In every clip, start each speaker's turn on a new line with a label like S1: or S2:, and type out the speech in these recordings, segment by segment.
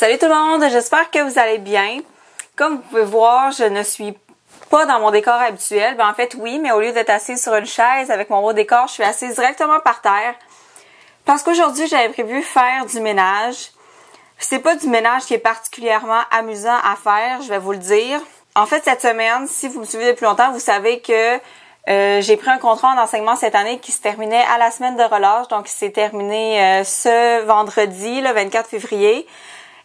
S1: Salut tout le monde, j'espère que vous allez bien. Comme vous pouvez voir, je ne suis pas dans mon décor habituel. En fait, oui, mais au lieu d'être assise sur une chaise avec mon beau décor, je suis assise directement par terre. Parce qu'aujourd'hui, j'avais prévu faire du ménage. C'est pas du ménage qui est particulièrement amusant à faire, je vais vous le dire. En fait, cette semaine, si vous me suivez depuis longtemps, vous savez que j'ai pris un contrat en enseignement cette année qui se terminait à la semaine de relâche. Donc, il s'est terminé ce vendredi, le 24 février.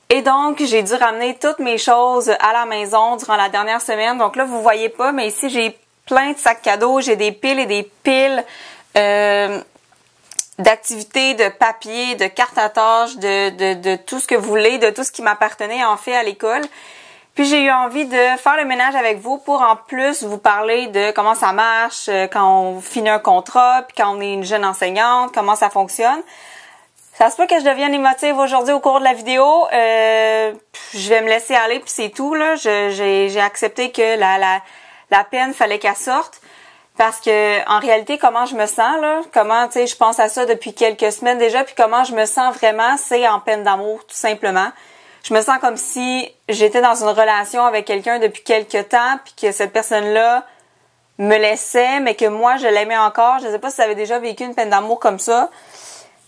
S1: Et donc, j'ai dû ramener toutes mes choses à la maison durant la dernière semaine. Donc là, vous voyez pas, mais ici, j'ai plein de sacs cadeaux. J'ai des piles et des piles d'activités, de papier, de cartes à tâches, de tout ce que vous voulez, de tout ce qui m'appartenait en fait à l'école. Puis j'ai eu envie de faire le ménage avec vous pour en plus vous parler de comment ça marche quand on finit un contrat, puis quand on est une jeune enseignante, comment ça fonctionne. Ça se peut que je devienne émotive aujourd'hui au cours de la vidéo. Je vais me laisser aller puis c'est tout là. J'ai accepté que la peine fallait qu'elle sorte parce que en réalité comment je me sens là, comment tu sais je pense à ça depuis quelques semaines déjà puis comment je me sens vraiment, c'est en peine d'amour tout simplement. Je me sens comme si j'étais dans une relation avec quelqu'un depuis quelques temps puis que cette personne-là me laissait mais que moi je l'aimais encore. Je sais pas si vous avez déjà vécu une peine d'amour comme ça.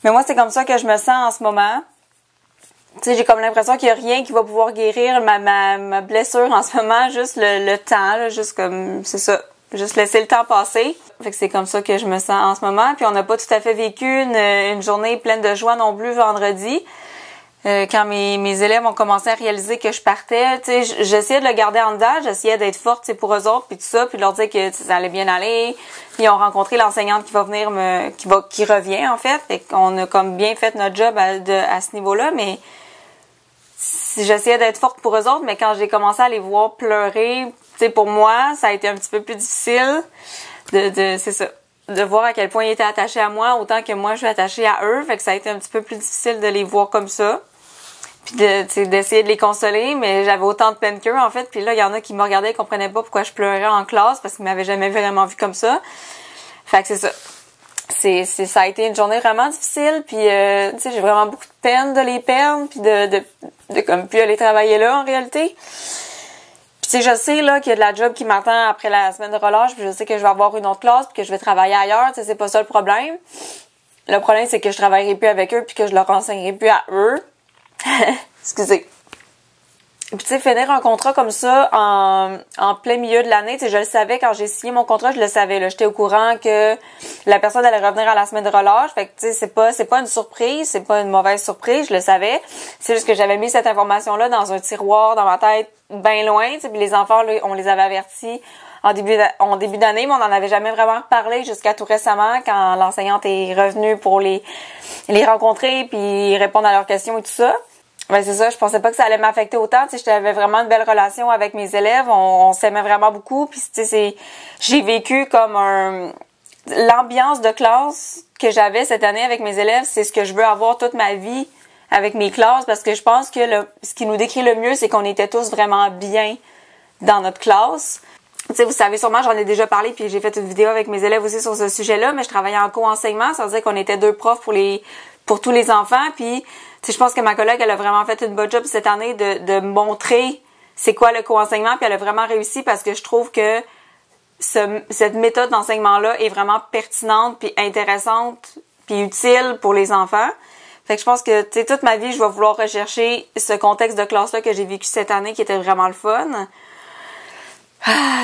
S1: Mais moi, c'est comme ça que je me sens en ce moment. Tu sais, j'ai comme l'impression qu'il y a rien qui va pouvoir guérir ma blessure en ce moment, juste le temps, là, juste comme, c'est ça, juste laisser le temps passer. Fait que c'est comme ça que je me sens en ce moment. Puis on n'a pas tout à fait vécu une journée pleine de joie non plus vendredi. Quand mes élèves ont commencé à réaliser que je partais, tu sais, j'essayais de le garder en dedans, j'essayais d'être forte, tu sais, pour eux autres, puis tout ça, puis de leur dire que ça allait bien aller. Puis ils ont rencontré l'enseignante qui va venir qui revient en fait, et qu'on a comme bien fait notre job à ce niveau-là, mais j'essayais d'être forte pour eux autres, mais quand j'ai commencé à les voir pleurer, tu sais, pour moi, ça a été un petit peu plus difficile c'est ça, de voir à quel point ils étaient attachés à moi, autant que moi je suis attachée à eux, fait que ça a été un petit peu plus difficile de les voir comme ça. Puis d'essayer de les consoler, mais j'avais autant de peine qu'eux en fait. Puis là, il y en a qui me regardaient et comprenaient pas pourquoi je pleurais en classe parce qu'ils m'avaient jamais vraiment vu comme ça. Fait que c'est ça. Ça a été une journée vraiment difficile. Puis tu sais, j'ai vraiment beaucoup de peine de les perdre, puis de comme plus aller travailler là en réalité. Puis tu sais, je sais là qu'il y a de la job qui m'attend après la semaine de relâche, puis je sais que je vais avoir une autre classe, puis que je vais travailler ailleurs. Tu sais, c'est pas ça le problème. Le problème, c'est que je travaillerai plus avec eux, puis que je leur enseignerai plus à eux. Excusez. Puis tu sais, finir un contrat comme ça en plein milieu de l'année, tu sais, je le savais quand j'ai signé mon contrat, je le savais là, j'étais au courant que la personne allait revenir à la semaine de relâche, fait que tu sais, c'est pas une surprise, c'est pas une mauvaise surprise, je le savais. C'est juste que j'avais mis cette information là dans un tiroir dans ma tête bien loin, tu sais, puis les enfants là, on les avait avertis en début d'année, mais on n'en avait jamais vraiment parlé jusqu'à tout récemment quand l'enseignante est revenue pour les rencontrer puis répondre à leurs questions et tout ça. Ben c'est ça, je pensais pas que ça allait m'affecter autant, tu sais, j'avais vraiment une belle relation avec mes élèves, on s'aimait vraiment beaucoup, puis tu sais, j'ai vécu comme l'ambiance de classe que j'avais cette année avec mes élèves, c'est ce que je veux avoir toute ma vie avec mes classes, parce que je pense que ce qui nous décrit le mieux, c'est qu'on était tous vraiment bien dans notre classe. Tu sais, vous savez sûrement, j'en ai déjà parlé, puis j'ai fait une vidéo avec mes élèves aussi sur ce sujet-là, mais je travaillais en co-enseignement, ça veut dire qu'on était 2 profs pour tous les enfants, puis tu sais, je pense que ma collègue, elle a vraiment fait une bonne job cette année de montrer c'est quoi le co-enseignement, puis elle a vraiment réussi parce que je trouve que cette méthode d'enseignement-là est vraiment pertinente, puis intéressante, puis utile pour les enfants. Fait que je pense que, tu sais, toute ma vie, je vais vouloir rechercher ce contexte de classe-là que j'ai vécu cette année qui était vraiment le fun.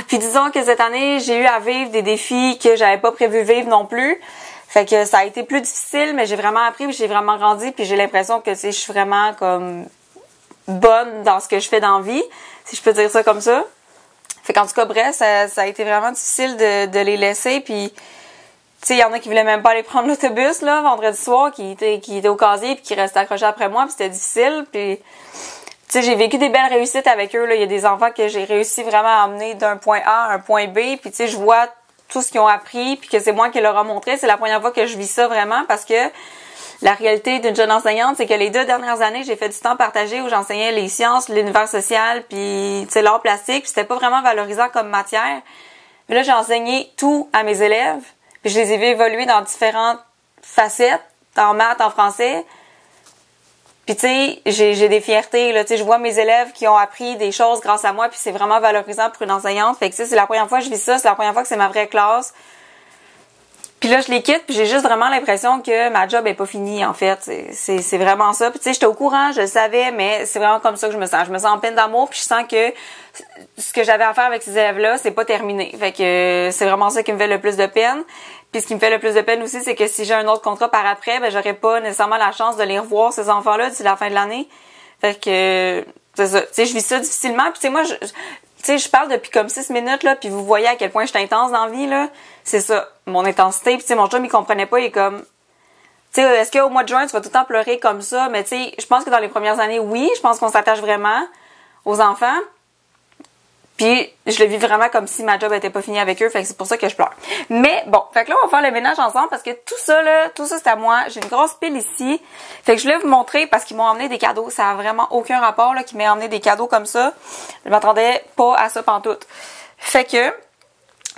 S1: Puis disons que cette année, j'ai eu à vivre des défis que j'avais pas prévu vivre non plus. Fait que ça a été plus difficile, mais j'ai vraiment appris, puis j'ai vraiment grandi, puis j'ai l'impression que, tu sais, je suis vraiment comme bonne dans ce que je fais dans la vie, si je peux dire ça comme ça. Fait qu'en tout cas, bref, ça a été vraiment difficile de les laisser, puis tu sais, il y en a qui voulaient même pas aller prendre l'autobus, là, vendredi soir, qui étaient au casier, puis qui restaient accrochés après moi, puis c'était difficile, puis tu sais, j'ai vécu des belles réussites avec eux, là. Il y a des enfants que j'ai réussi vraiment à amener d'un point A à un point B, puis tu sais, je vois tout ce qu'ils ont appris, puis que c'est moi qui leur a montré. C'est la première fois que je vis ça vraiment, parce que la réalité d'une jeune enseignante, c'est que les 2 dernières années, j'ai fait du temps partagé où j'enseignais les sciences, l'univers social, puis tu sais, l'art plastique, puis c'était pas vraiment valorisant comme matière. Mais là, j'ai enseigné tout à mes élèves, puis je les ai vus évoluer dans différentes facettes, en maths, en français. Puis tu sais, j'ai des fiertés, là, tu sais, je vois mes élèves qui ont appris des choses grâce à moi, puis c'est vraiment valorisant pour une enseignante. Fait que c'est la première fois que je vis ça, c'est la première fois que c'est ma vraie classe. Puis là, je les quitte, puis j'ai juste vraiment l'impression que ma job est pas finie, en fait. C'est vraiment ça. Puis tu sais, j'étais au courant, je le savais, mais c'est vraiment comme ça que je me sens. Je me sens en peine d'amour, puis je sens que ce que j'avais à faire avec ces élèves-là, c'est pas terminé. Fait que c'est vraiment ça qui me fait le plus de peine. Puis ce qui me fait le plus de peine aussi, c'est que si j'ai un autre contrat par après, ben j'aurais pas nécessairement la chance de les revoir, ces enfants-là, d'ici la fin de l'année. Fait que c'est ça. Tu sais, je vis ça difficilement. Puis tu sais, moi, tu sais, je parle depuis comme 6 minutes, là, puis vous voyez à quel point je suis intense dans la vie, là. C'est ça, mon intensité. Puis tu sais, mon chum, il comprenait pas, il est comme... Tu sais, est-ce qu'au mois de juin, tu vas tout le temps pleurer comme ça? Mais tu sais, je pense que dans les premières années, oui, je pense qu'on s'attache vraiment aux enfants. Puis, je le vis vraiment comme si ma job était pas finie avec eux, fait que c'est pour ça que je pleure. Mais bon, fait que là, on va faire le ménage ensemble parce que tout ça, c'est à moi. J'ai une grosse pile ici. Fait que je voulais vous montrer parce qu'ils m'ont emmené des cadeaux. Ça a vraiment aucun rapport, là, qu'ils m'aient emmené des cadeaux comme ça. Je m'attendais pas à ça pantoute. Fait que,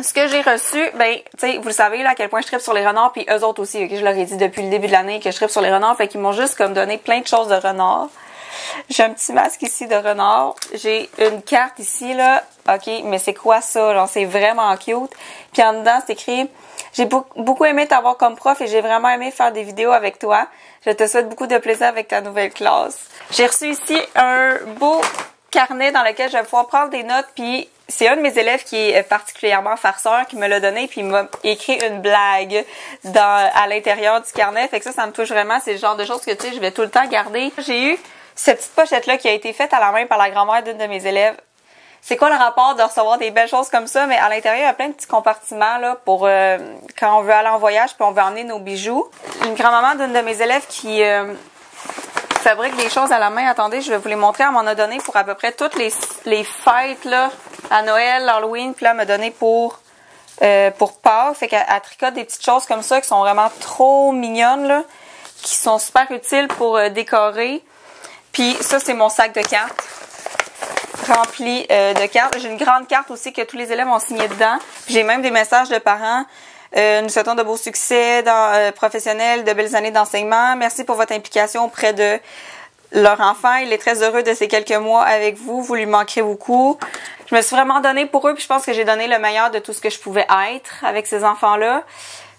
S1: ce que j'ai reçu, ben, tu sais, vous le savez, là, à quel point je tripe sur les renards, puis eux autres aussi, ok, je leur ai dit depuis le début de l'année que je tripe sur les renards, fait qu'ils m'ont juste comme donné plein de choses de renards. J'ai un petit masque ici de renard. J'ai une carte ici, là. OK, mais c'est quoi ça? Genre, c'est vraiment cute. Puis en dedans, c'est écrit « J'ai beaucoup aimé t'avoir comme prof et j'ai vraiment aimé faire des vidéos avec toi. Je te souhaite beaucoup de plaisir avec ta nouvelle classe. » J'ai reçu ici un beau carnet dans lequel je vais pouvoir prendre des notes. Puis c'est un de mes élèves qui est particulièrement farceur qui me l'a donné. Puis il m'a écrit une blague à l'intérieur du carnet. Fait que ça me touche vraiment. C'est le genre de choses que, tu sais, je vais tout le temps garder. J'ai eu cette petite pochette-là qui a été faite à la main par la grand-mère d'une de mes élèves. C'est quoi le rapport de recevoir des belles choses comme ça? Mais à l'intérieur, il y a plein de petits compartiments là pour quand on veut aller en voyage puis on veut emmener nos bijoux. Une grand-maman d'une de mes élèves qui fabrique des choses à la main. Attendez, je vais vous les montrer. Elle m'en a donné pour à peu près toutes les fêtes là, à Noël, Halloween. Puis là, elle m'a donné pour Pâques. Fait qu'elle tricote des petites choses comme ça qui sont vraiment trop mignonnes, là, qui sont super utiles pour décorer. Puis ça, c'est mon sac de cartes rempli de cartes. J'ai une grande carte aussi que tous les élèves ont signé dedans. J'ai même des messages de parents. Nous souhaitons de beaux succès professionnels, de belles années d'enseignement. Merci pour votre implication auprès de leur enfant. Il est très heureux de ces quelques mois avec vous. Vous lui manquerez beaucoup. Je me suis vraiment donnée pour eux, puis je pense que j'ai donné le meilleur de tout ce que je pouvais être avec ces enfants-là.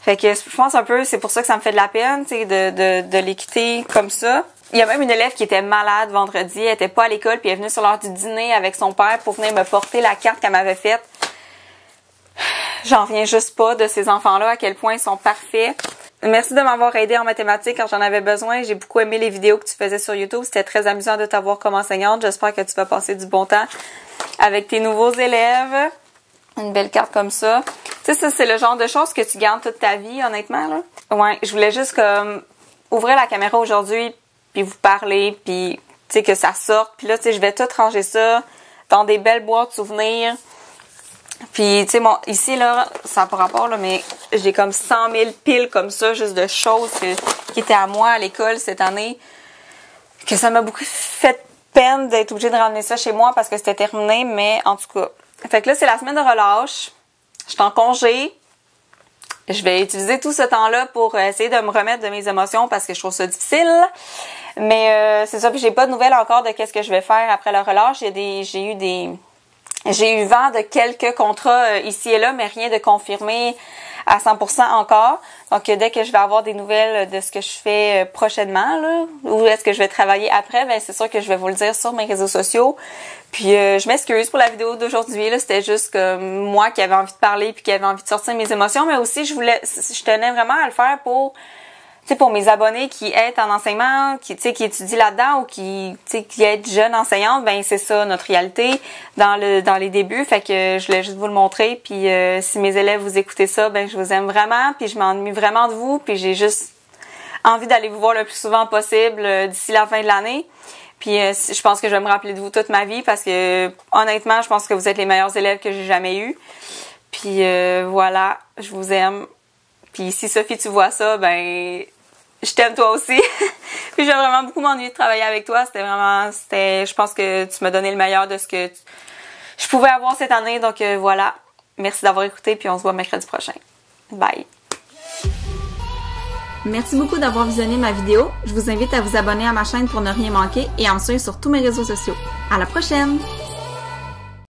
S1: Fait que je pense un peu, c'est pour ça que ça me fait de la peine, tu sais, de les quitter comme ça. Il y a même une élève qui était malade vendredi, elle était pas à l'école, puis elle est venue sur l'heure du dîner avec son père pour venir me porter la carte qu'elle m'avait faite. J'en reviens juste pas de ces enfants-là, à quel point ils sont parfaits. Merci de m'avoir aidé en mathématiques quand j'en avais besoin. J'ai beaucoup aimé les vidéos que tu faisais sur YouTube. C'était très amusant de t'avoir comme enseignante. J'espère que tu vas passer du bon temps avec tes nouveaux élèves. Une belle carte comme ça. Tu sais, ça, c'est le genre de choses que tu gardes toute ta vie, honnêtement, là. Ouais, je voulais juste comme ouvrir la caméra aujourd'hui puis vous parler, puis tu sais, que ça sorte. Puis là, tu sais, je vais tout ranger ça dans des belles boîtes souvenirs. Puis, tu sais, bon, ici, là, ça n'a pas rapport, là, mais j'ai comme 100 000 piles comme ça, juste de choses qui étaient à moi à l'école cette année, que ça m'a beaucoup fait peine d'être obligée de ramener ça chez moi parce que c'était terminé, mais en tout cas. Fait que là, c'est la semaine de relâche. Je suis en congé. Je vais utiliser tout ce temps-là pour essayer de me remettre de mes émotions parce que je trouve ça difficile. Mais c'est ça, puis j'ai pas de nouvelles encore de qu'est-ce que je vais faire après la relâche. J'ai eu vent de quelques contrats ici et là, mais rien de confirmé à 100% encore. Donc, dès que je vais avoir des nouvelles de ce que je fais prochainement, là, où est-ce que je vais travailler après, ben c'est sûr que je vais vous le dire sur mes réseaux sociaux. Puis, je m'excuse pour la vidéo d'aujourd'hui. Là, c'était juste comme moi qui avais envie de parler puis qui avait envie de sortir mes émotions, mais aussi je tenais vraiment à le faire pour mes abonnés qui aident en enseignement, qui étudient là-dedans ou qui aident jeunes enseignantes, ben c'est ça notre réalité dans les débuts. Fait que je voulais juste vous le montrer. Puis si mes élèves vous écoutez ça, ben je vous aime vraiment. Puis je m'ennuie vraiment de vous. Puis j'ai juste envie d'aller vous voir le plus souvent possible d'ici la fin de l'année. Puis je pense que je vais me rappeler de vous toute ma vie parce que honnêtement, je pense que vous êtes les meilleurs élèves que j'ai jamais eus. Puis voilà, je vous aime. Puis si Sophie, tu vois ça, ben je t'aime toi aussi. Puis j'ai vraiment beaucoup m'ennuyer de travailler avec toi. Je pense que tu m'as donné le meilleur de ce que je pouvais avoir cette année. Donc voilà. Merci d'avoir écouté. Puis on se voit mercredi prochain. Bye. Merci beaucoup d'avoir visionné ma vidéo. Je vous invite à vous abonner à ma chaîne pour ne rien manquer et à me suivre sur tous mes réseaux sociaux. À la prochaine!